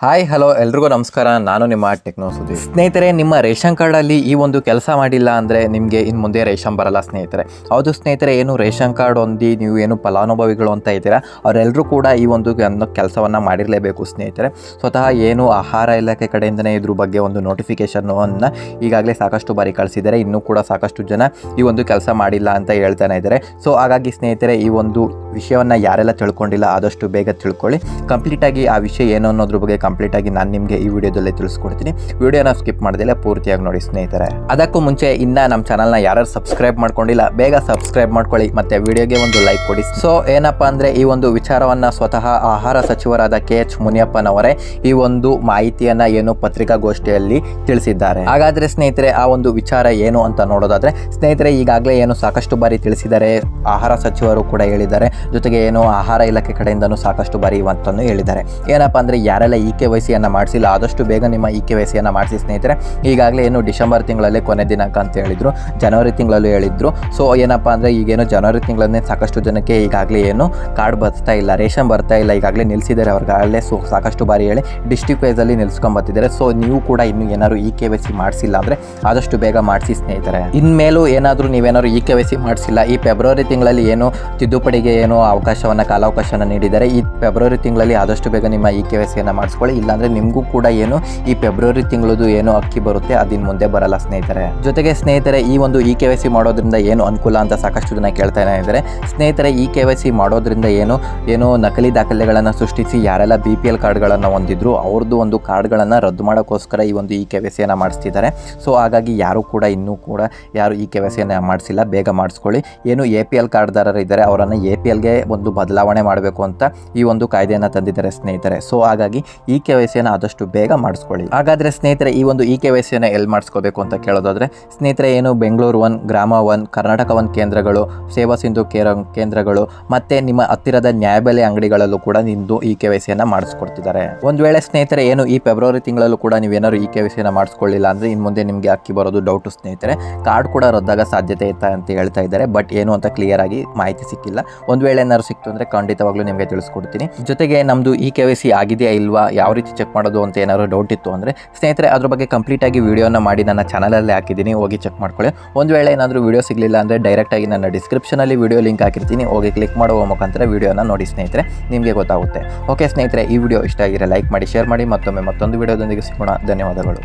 Hi hello ಎಲ್ರಿಗೂ ನಮಸ್ಕಾರ. ನಾನು ನಿಮ್ಮ ಟೆಕ್ನೋ ಸುದೀಪ್. ಸ್ನೇಹಿತರೆ, ನಿಮ್ಮ ರೇಷನ್ ಕಾರ್ಡಲ್ಲಿ ಈ ಒಂದು ಕೆಲಸ ಮಾಡಿಲ್ಲ ಅಂದರೆ ನಿಮಗೆ ಇನ್ನು ಮುಂದೆ ರೇಷನ್ ಬರಲ್ಲ ಸ್ನೇಹಿತರೆ. ಹೌದು ಸ್ನೇಹಿತರೆ, ಏನು ರೇಷನ್ ಕಾರ್ಡ್ ಹೊಂದಿ ನೀವು ಏನು ಫಲಾನುಭವಿಗಳು ಅಂತ ಇದ್ದೀರಾ ಅವರೆಲ್ಲರೂ ಕೂಡ ಈ ಒಂದು ಕೆಲಸವನ್ನು ಮಾಡಿರಲೇಬೇಕು ಸ್ನೇಹಿತರೆ. ಸ್ವತಃ ಏನು ಆಹಾರ ಇಲಾಖೆ ಕಡೆಯಿಂದನೇ ಇದ್ರ ಬಗ್ಗೆ ಒಂದು ನೋಟಿಫಿಕೇಷನನ್ನು ಈಗಾಗಲೇ ಸಾಕಷ್ಟು ಬಾರಿ ಕಳಿಸಿದ್ದಾರೆ. ಇನ್ನೂ ಕೂಡ ಸಾಕಷ್ಟು ಜನ ಈ ಒಂದು ಕೆಲಸ ಮಾಡಿಲ್ಲ ಅಂತ ಹೇಳ್ತಾನೆ ಇದ್ದಾರೆ. ಸೊ ಹಾಗಾಗಿ ಸ್ನೇಹಿತರೆ, ಈ ಒಂದು ವಿಷಯವನ್ನು ಯಾರೆಲ್ಲ ತಿಳ್ಕೊಂಡಿಲ್ಲ ಆದಷ್ಟು ಬೇಗ ತಿಳ್ಕೊಳ್ಳಿ. ಕಂಪ್ಲೀಟಾಗಿ ಆ ವಿಷಯ ಏನು ಅನ್ನೋದ್ರ ಬಗ್ಗೆ ಕಂಪ್ಲೀಟಾಗಿ ನಾನು ನಿಮಗೆ ಈ ವಿಡಿಯೋದಲ್ಲಿ ತಿಳಿಸ್ಕೊಡ್ತೀನಿ. ವಿಡಿಯೋನ ಸ್ಕಿಪ್ ಮಾಡ್ದಿಲ್ಲ ಪೂರ್ತಿಯಾಗಿ ನೋಡಿ ಸ್ನೇಹಿತರೆ. ಅದಕ್ಕೂ ಮುಂಚೆ ನಮ್ಮ ಚಾನಲ್ನ ಯಾರು ಸಬ್ಸ್ಕ್ರೈಬ್ ಮಾಡ್ಕೊಂಡಿಲ್ಲ ಬೇಗ ಸಬ್ಸ್ಕ್ರೈಬ್ ಮಾಡ್ಕೊಳ್ಳಿ ಮತ್ತೆ ವಿಡಿಯೋಗೆ ಒಂದು ಲೈಕ್ ಕೊಡಿ. ಸೊ ಏನಪ್ಪಾ ಅಂದರೆ ಈ ಒಂದು ವಿಚಾರವನ್ನು ಸ್ವತಃ ಆಹಾರ ಸಚಿವರಾದ KH ಮುನಿಯಪ್ಪನವರೇ ಈ ಒಂದು ಮಾಹಿತಿಯನ್ನು ಏನು ಪತ್ರಿಕಾಗೋಷ್ಠಿಯಲ್ಲಿ ತಿಳಿಸಿದ್ದಾರೆ. ಹಾಗಾದರೆ ಸ್ನೇಹಿತರೆ, ಆ ಒಂದು ವಿಚಾರ ಏನು ಅಂತ ನೋಡೋದಾದರೆ ಸ್ನೇಹಿತರೆ, ಈಗಾಗಲೇ ಏನು ಸಾಕಷ್ಟು ಬಾರಿ ತಿಳಿಸಿದ್ದಾರೆ, ಆಹಾರ ಸಚಿವರು ಕೂಡ ಹೇಳಿದ್ದಾರೆ, ಜೊತೆಗೆ ಏನು ಆಹಾರ ಇಲಾಖೆ ಕಡೆಯಿಂದನೂ ಸಾಕಷ್ಟು ಬಾರಿ ಇವತ್ತನ್ನು ಹೇಳಿದ್ದಾರೆ. ಏನಪ್ಪ ಅಂದರೆ ಯಾರೆಲ್ಲ KYC ಮಾಡಿಸಿಲ್ಲ ಆದಷ್ಟು ಬೇಗ ನಿಮ್ಮ KYC ಮಾಡಿಸಿ ಸ್ನೇಹಿತರೆ. ಈಗಾಗಲೇ ಏನು ಡಿಸೆಂಬರ್ ತಿಂಗಳಲ್ಲೇ ಕೊನೆ ದಿನಾಂಕ ಅಂತ ಹೇಳಿದ್ರು, ಜನವರಿ ತಿಂಗಳಲ್ಲೂ ಹೇಳಿದ್ರು. ಸೊ ಏನಪ್ಪ ಅಂದರೆ ಈಗೇನು ಜನವರಿ ತಿಂಗಳನ್ನೇ ಸಾಕಷ್ಟು ಜನಕ್ಕೆ ಈಗಾಗಲೇ ಏನು ಕಾರ್ಡ್ ಬರ್ತಾ ಇಲ್ಲ, ರೇಷನ್ ಬರ್ತಾ ಇಲ್ಲ, ಈಗಾಗಲೇ ನಿಲ್ಲಿಸಿದ್ದಾರೆ ಅವ್ರಿಗಾಗಲೇ. ಸೊ ಸಾಕಷ್ಟು ಬಾರಿ ಹೇಳಿ ಡಿಸ್ಟ್ರಿಕ್ಟ್ ವೈಸಲ್ಲಿ ನಿಲ್ಸ್ಕೊಂಬತ್ತಿದ್ದಾರೆ. ಸೊ ನೀವು ಕೂಡ ಇನ್ನೂ ಏನಾದ್ರು KYC ಮಾಡಿಸಿಲ್ಲ ಅಂದರೆ ಆದಷ್ಟು ಬೇಗ ಮಾಡಿಸಿ ಸ್ನೇಹಿತರೆ. ಇನ್ಮೇಲೂ ಏನಾದರೂ ನೀವೇನಾದ್ರು KYC ಮಾಡಿಸಿಲ್ಲ, ಈ ಫೆಬ್ರವರಿ ತಿಂಗಳಲ್ಲಿ ಏನು ತಿದ್ದುಪಡಿಗೆ ಏನು ಕಾಲಾವಕಾಶವನ್ನು ನೀಡಿದ್ದಾರೆ, ಈ ಫೆಬ್ರವರಿ ತಿಂಗಳಲ್ಲಿ ಆದಷ್ಟು ಬೇಗ ನಿಮ್ಮ KYC ಮಾಡಿಸ್ಕೊಳ್ಳಿ. ಇಲ್ಲಾಂದರೆ ನಿಮಗೂ ಕೂಡ ಏನು ಈ ಫೆಬ್ರವರಿ ತಿಂಗಳದು ಏನು ಅಕ್ಕಿ ಬರುತ್ತೆ ಅದಿನ ಮುಂದೆ ಬರಲ್ಲ ಸ್ನೇಹಿತರೆ. ಜೊತೆಗೆ ಸ್ನೇಹಿತರೆ, ಈ ಒಂದು KYC ಮಾಡೋದ್ರಿಂದ ಏನು ಅನುಕೂಲ ಅಂತ ಸಾಕಷ್ಟು ಜನ ಕೇಳ್ತಾ ಇದ್ದಾರೆ ಸ್ನೇಹಿತರೆ. KYC ಮಾಡೋದ್ರಿಂದ ಏನು ನಕಲಿ ದಾಖಲೆಗಳನ್ನು ಸೃಷ್ಟಿಸಿ ಯಾರೆಲ್ಲ BPL ಕಾರ್ಡ್ಗಳನ್ನು ಹೊಂದಿದ್ರು ಅವ್ರದ್ದು ಒಂದು ಕಾರ್ಡ್ಗಳನ್ನು ರದ್ದು ಮಾಡೋಕ್ಕೋಸ್ಕರ ಈ ಒಂದು KYC ಮಾಡಿಸ್ತಿದ್ದಾರೆ. ಸೊ ಹಾಗಾಗಿ ಯಾರು ಕೂಡ ಇನ್ನೂ ಕೂಡ ಯಾರು KYC ಮಾಡಿಸಿಲ್ಲ ಬೇಗ ಮಾಡಿಸ್ಕೊಳ್ಳಿ. ಏನು APL ಕಾರ್ಡ್ದಾರರು ಇದ್ದಾರೆ ಅವರನ್ನು APLಗೆ ಒಂದು ಬದಲಾವಣೆ ಮಾಡಬೇಕು ಅಂತ ಈ ಒಂದು ಕಾಯ್ದೆಯನ್ನು ತಂದಿದ್ದಾರೆ ಸ್ನೇಹಿತರೆ. ಸೊ ಹಾಗಾಗಿ KYC ಆದಷ್ಟು ಬೇಗ ಮಾಡಿಸ್ಕೊಳ್ಳಿ. ಹಾಗಾದರೆ ಸ್ನೇಹಿತರೆ, ಈ ಒಂದು KYC ಎಲ್ಲಿ ಮಾಡಿಸ್ಕೋಬೇಕು ಅಂತ ಕೇಳೋದಾದರೆ ಸ್ನೇಹಿತರೆ, ಏನು ಬೆಂಗಳೂರು 1, ಗ್ರಾಮ 1, ಕರ್ನಾಟಕ 1 ಕೇಂದ್ರಗಳು, ಸೇವಾ ಸಿಂಧು ಕೇಂದ್ರಗಳು ಮತ್ತು ನಿಮ್ಮ ಹತ್ತಿರದ ನ್ಯಾಯಬೆಲೆ ಅಂಗಡಿಗಳಲ್ಲೂ ಕೂಡ ನಿಮ್ಮದು KYC ಮಾಡಿಸ್ಕೊಡ್ತಿದ್ದಾರೆ. ಒಂದು ವೇಳೆ ಸ್ನೇಹಿತರೆ ಏನು ಈ ಫೆಬ್ರವರಿ ತಿಂಗಳಲ್ಲೂ ಕೂಡ ನೀವೇನಾದ್ರು KYC ಮಾಡಿಸ್ಕೊಳ್ಳಿಲ್ಲ ಅಂದರೆ ಇನ್ನು ಮುಂದೆ ನಿಮಗೆ ಅಕ್ಕಿ ಬರೋದು ಡೌಟು ಸ್ನೇಹಿತರೆ. ಕಾರ್ಡ್ ಕೂಡ ರದ್ದಾಗ ಸಾಧ್ಯತೆ ಇತ್ತ ಅಂತ ಹೇಳ್ತಾ ಇದ್ದಾರೆ. ಬಟ್ ಏನು ಅಂತ ಕ್ಲಿಯರ್ ಆಗಿ ಮಾಹಿತಿ ಸಿಕ್ಕಿಲ್ಲ. ಒಂದು ವೇಳೆ ಏನಾದ್ರು ಸಿಕ್ತು ಅಂದರೆ ಖಂಡಿತವಾಗ್ಲೂ ನಿಮಗೆ ತಿಳಿಸ್ಕೊಡ್ತೀನಿ. ಜೊತೆಗೆ ನಮ್ಮದು KYC ಆಗಿದೆಯಾ ಇಲ್ವಾ, ಯಾವ ರೀತಿ ಚೆಕ್ ಮಾಡೋದು ಅಂತ ಏನಾದ್ರು ಡೌಟ್ ಇತ್ತು ಅಂದರೆ ಸ್ನೇಹಿತರೆ ಅದ್ರ ಬಗ್ಗೆ ಕಂಪ್ಲೀಟಾಗಿ ವಿಡಿಯೋನ ಮಾಡಿ ನನ್ನ ಚಾನಲಲ್ಲಿ ಹಾಕಿದ್ದೀನಿ, ಹೋಗಿ ಚೆಕ್ ಮಾಡ್ಕೊಳ್ಳಿ. ಒಂದು ವೇಳೆ ಏನಾದರೂ ವಿಡಿಯೋ ಸಿಗಲಿಲ್ಲ ಅಂದರೆ ಡೈರೆಕ್ಟಾಗಿ ನನ್ನ ಡಿಸ್ಕ್ರಿಪ್ಷನಲ್ಲಿ ವಿಡಿಯೋ ಲಿಂಕ್ ಹಾಕಿರ್ತೀನಿ, ಹೋಗಿ ಕ್ಲಿಕ್ ಮಾಡುವ ಮುಖಾಂತರ ವಿಡಿಯೋನ ನೋಡಿ ಸ್ನೇಹಿತರೆ, ನಿಮಗೆ ಗೊತ್ತಾಗುತ್ತೆ. ಓಕೆ ಸ್ನೇಹಿತರೆ, ಈ ವಿಡಿಯೋ ಇಷ್ಟ ಆಗಿದ್ರೆ ಲೈಕ್ ಮಾಡಿ, ಶೇರ್ ಮಾಡಿ. ಮತ್ತೊಂದು ವಿಡಿಯೋದೊಂದಿಗೆ ಸಿಗೋಣ. ಧನ್ಯವಾದಗಳು.